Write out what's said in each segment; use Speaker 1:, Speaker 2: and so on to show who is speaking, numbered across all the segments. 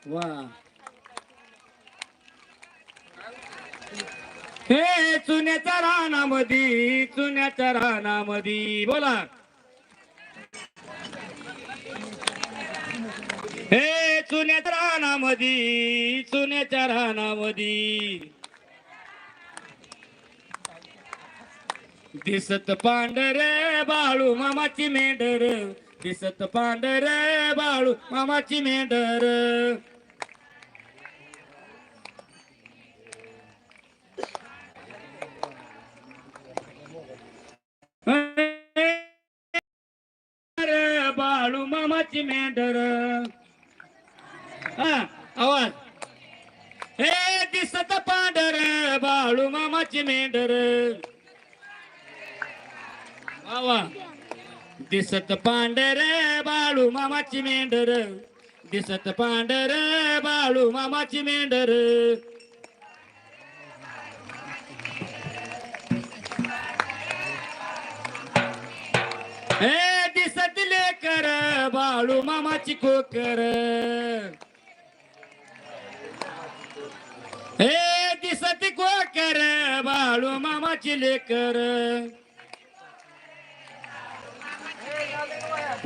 Speaker 1: वा हे चुन्याच्या रानामधी चुन्याच्या रानामधी बोला हे चुन्याच्या रानामधी चुन्याच्या रानामधी दिसत पांढरे बाळू मामाची मेंढर दिसत पांढरे बाळू मामाची मेंढर बाळू मामाची मेंढर आवाज हे दिसत पांढर बाळू मामाची मेंढर आवा दिसत पांढर बाळू मामाची मेंढर दिसत पांढर बाळू मामाची मेंढर हे दिसत लेकर बाळू मामाची कोकर हे दिसत कोकर बाळू मामाची लेकर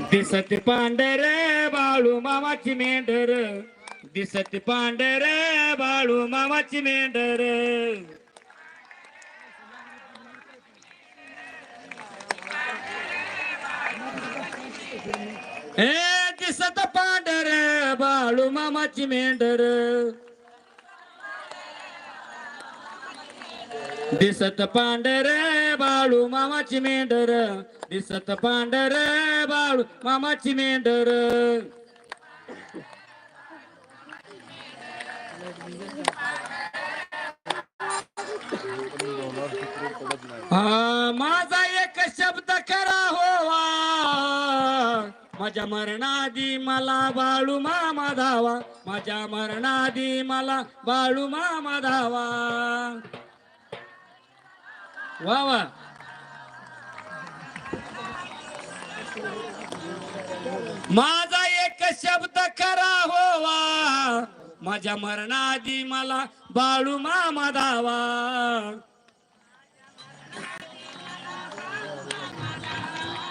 Speaker 1: दिसत पांढर बाळू मामाची मेंढर दिसत पांढर बाळू मामाची मेंढर हे दिसत पांढर बाळू मामाची मेंढर दिसत पांढर बाळू मामाची मेंढर दिसत पांढर बाळू मामाची मेंढर माझा एक शब्द खरा होवा माझ्या मरणादी मला बाळू मामा धावा माझ्या मरणादी मला बाळू मामा धावा वा वा माझा एक शब्द खरा होवा माझ्या मरणादी मला बाळू मामा धावा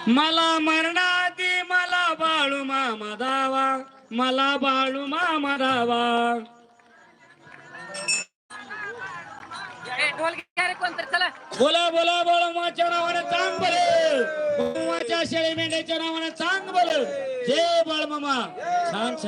Speaker 1: मला मरणादी मला बाळू मामा धावा मला बाळू मामा धावा बोला बोला बोला माझ्या नावाने चांग बोल माझ्या शेळी मेंढ्याच्या नावाने चांग बोल जय बाळ मामा छान छान